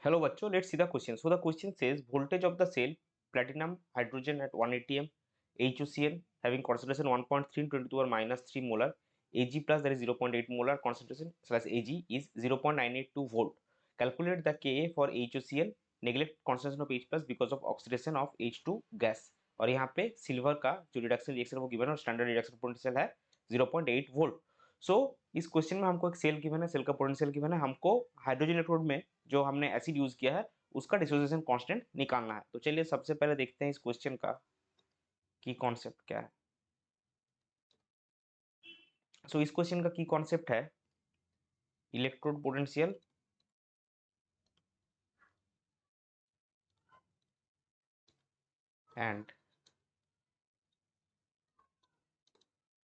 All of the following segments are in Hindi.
Hello बच्चों, let's see the question. So the question says voltage of the cell platinum hydrogen at 180 m HOCl having concentration 1.3 into 10 to the power minus 3 molar Ag plus that is 0.8 molar concentration slash Ag is 0.982 volt. Calculate the Ka for HOCl. Neglect concentration of H plus because of oxidation of H2 gas. और यहाँ पे सिल्वर का जो रिडक्शन रिएक्शन वो गिवन है और स्टैंडर्ड रिडक्शन पोटेंशियल है 0.8 वोल्ट. सो इस क्वेश्चन में हमको एक सेल गिवन है, सेल का पोटेंशियल गिवन है, हमको हाइड्रोजन इलेक्ट्रोड में जो हमने एसिड यूज किया है उसका डिसोसिएशन कांस्टेंट निकालना है. तो चलिए सबसे पहले देखते हैं इस क्वेश्चन का की कॉन्सेप्ट क्या है. सो इस क्वेश्चन का की कॉन्सेप्ट है electrode potential and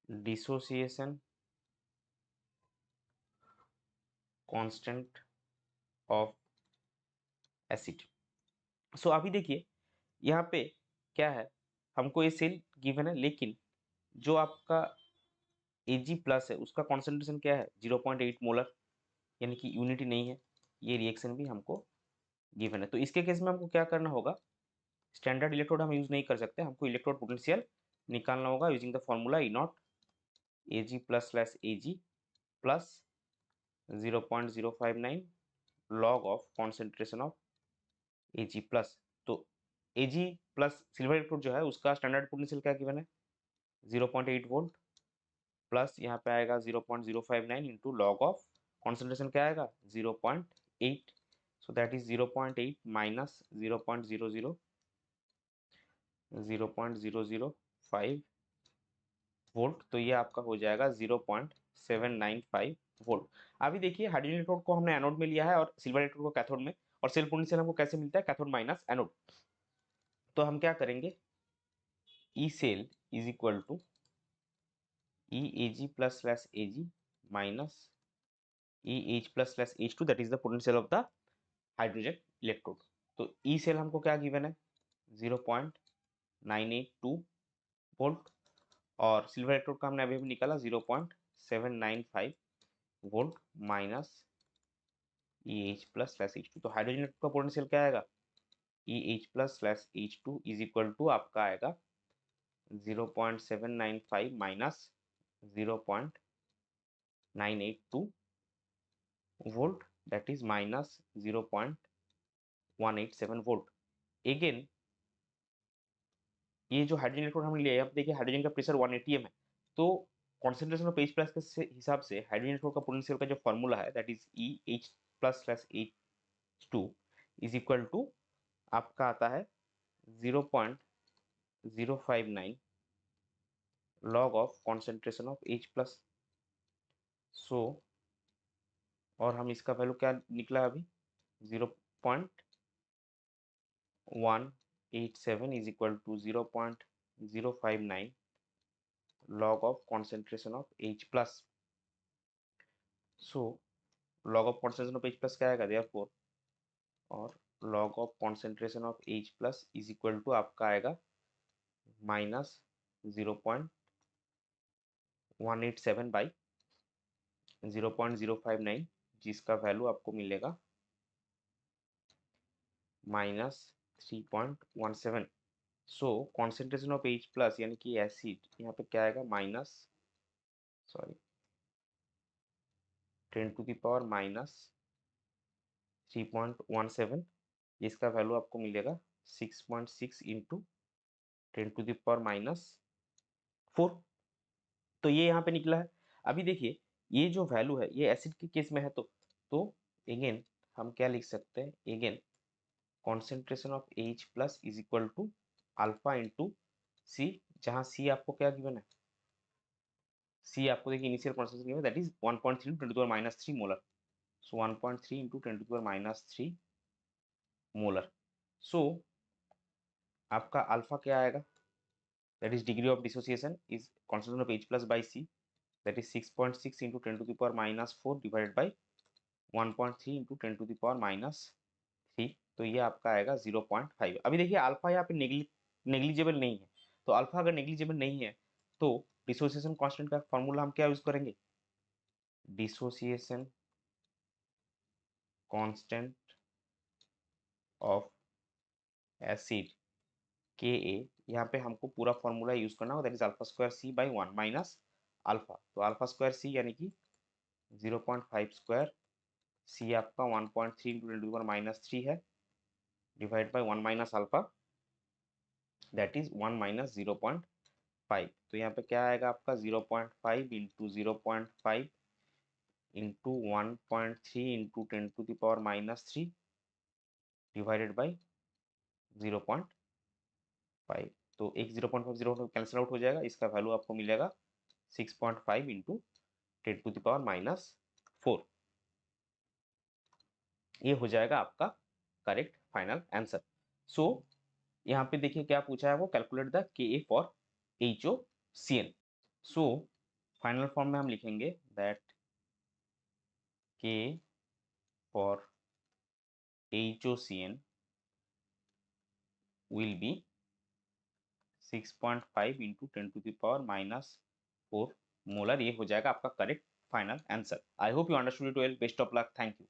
dissociation constant of acid. So अभी देखिए यहाँ पे क्या है, हमको ये सेल गिवन है लेकिन जो आपका Ag प्लस है उसका कॉन्सेंट्रेशन क्या है 0.8 मोलर, यानी कि यूनिटी नहीं है. ये रिएक्शन भी हमको गिवन है. तो इसके केस में हमको क्या करना होगा, स्टैंडर्ड इलेक्ट्रोड हम यूज नहीं कर सकते, हमको इलेक्ट्रोड पोटेंशियल निकालना होगा using the formula E not Ag plus slash Ag plus 0.059 log of concentration of Ag plus. तो Ag प्लस सिल्वर इलेक्ट्रोड जो है उसका स्टैंडर्ड पोटेंशियल क्या गिवन है 0.8 वोल्ट प्लस यहाँ पे आएगा 0.059 इंटू लॉग ऑफ कॉन्सेंट्रेशन क्या आएगा 0.8. So that is 0.8 minus 0.005 volt. तो ये आपका हो जाएगा 0.795 वोल्ट. अभी देखिए हाइड्रोजन इलेक्ट्रोड को हमने एनोड में लिया है और सिल्वर इलेक्ट्रोड को कैथोड में, और सेल पोटेंशियल हमको कैसे मिलता है कैथोड माइनस एनोड. तो हम क्या करेंगे, E cell is equal to EAG plus slash AG minus EH plus slash H2 that is the potential of the hydrogen electrode. तो ई सेल हमको क्या गिवन है 0.982 वोल्ट और सिल्वर इलेक्ट्रोड का हमने अभी भी निकाला 0.795 volt minus EH plus slash H2. तो हाइड्रोजन इलेक्ट्रोड का पोटेंशियल क्या आएगा EH plus slash H2 is equal to आपका आएगा 0.795 माइनस 0.982 volt that is minus 0.187 volt. Again ये जो हाइड्रोजन इलेक्ट्रोड हमने लिया है, अब देखिए हाइड्रोजन का प्रेशर 180 m है, तो कॉन्सेंट्रेशन ऑफ H प्लस के हिसाब से हाइड्रोजन इलेक्ट्रोड का पोटेंशियल का जो फॉर्मूला है that is EH plus slash H2 is equal to आपका आता है 0.059 log of concentration of H plus. So और हम इसका वैल्यू क्या निकला अभी 0.187 is equal to 0.059 log of concentration of H plus. So log of concentration of H plus क्या आएगा therefore, और log of concentration of H plus is equal to आपका आएगा minus 0.187 by 0.059 जिसका वैल्यू आपको मिलेगा minus 3.17. So concentration of H plus यानी कि एसिड यहाँ पे क्या आएगा minus 10 to the power minus 3.17, जिसका वैल्यू आपको मिलेगा 6.6 into 10 to the power minus 4. तो ये यहाँ पे निकला है. अभी देखिए ये जो वैल्यू है ये एसिड के केस में है, तो अगेन हम क्या लिख सकते हैं, again concentration of H plus is equal to alpha into C, जहाँ सी आपको क्या गिवन है, सी आपको देखिए initial concentration given that is 1.3 10 to the power minus 3 molar. So 1.3 into 10 to the power minus 3 molar. So आपका अल्फा क्या आएगा, that is degree of dissociation is concentration of H plus by C that is 6.6 into 10 to the power minus 4 divided by 1.3 into 10 to the power minus 3. तो ये आपका आएगा 0.5. अभी देखिए अल्फा यहाँ पे नेग्लिजिबल नहीं है, तो अल्फा अगर नेग्लिजिबल नहीं है तो डिसोसिएशन कांस्टेंट का फॉर्मूला हम क्या यूज करेंगे, डिसोसिएशन कांस्टेंट ऑफ एसिड के ए, यहाँ पे हमको पूरा फॉर्मूला यूज करना होगा, that is alpha square C by 1 minus alpha. तो अल्फा स्क्वायर सी यानी कि 0.5 स्क्वायर सी आपका 1.3 इंटू 10⁻³ है, divide by 1 minus alpha, that is 1 minus 0.5। तो यहाँ पे क्या आएगा आपका 0.5 into 0.5 into 1.3 into 10⁻³ divided by 0.5। तो एक 0.5 कैंसिल आउट हो जाएगा, इसका वैल्यू आपको मिलेगा 6.5 इंटू 10⁻⁴। ये हो जाएगा आपका करेक्ट फाइनल आंसर। सो यहाँ पे देखिए क्या पूछा है, वो कैलकुलेट द के A for HOCN। So final form में हम लिखेंगे दैट के for HOCN will be 6.5 into 10⁻⁴ molar. ये हो जाएगा आपका correct final answer. I hope you understood it well. Best of luck. Thank you.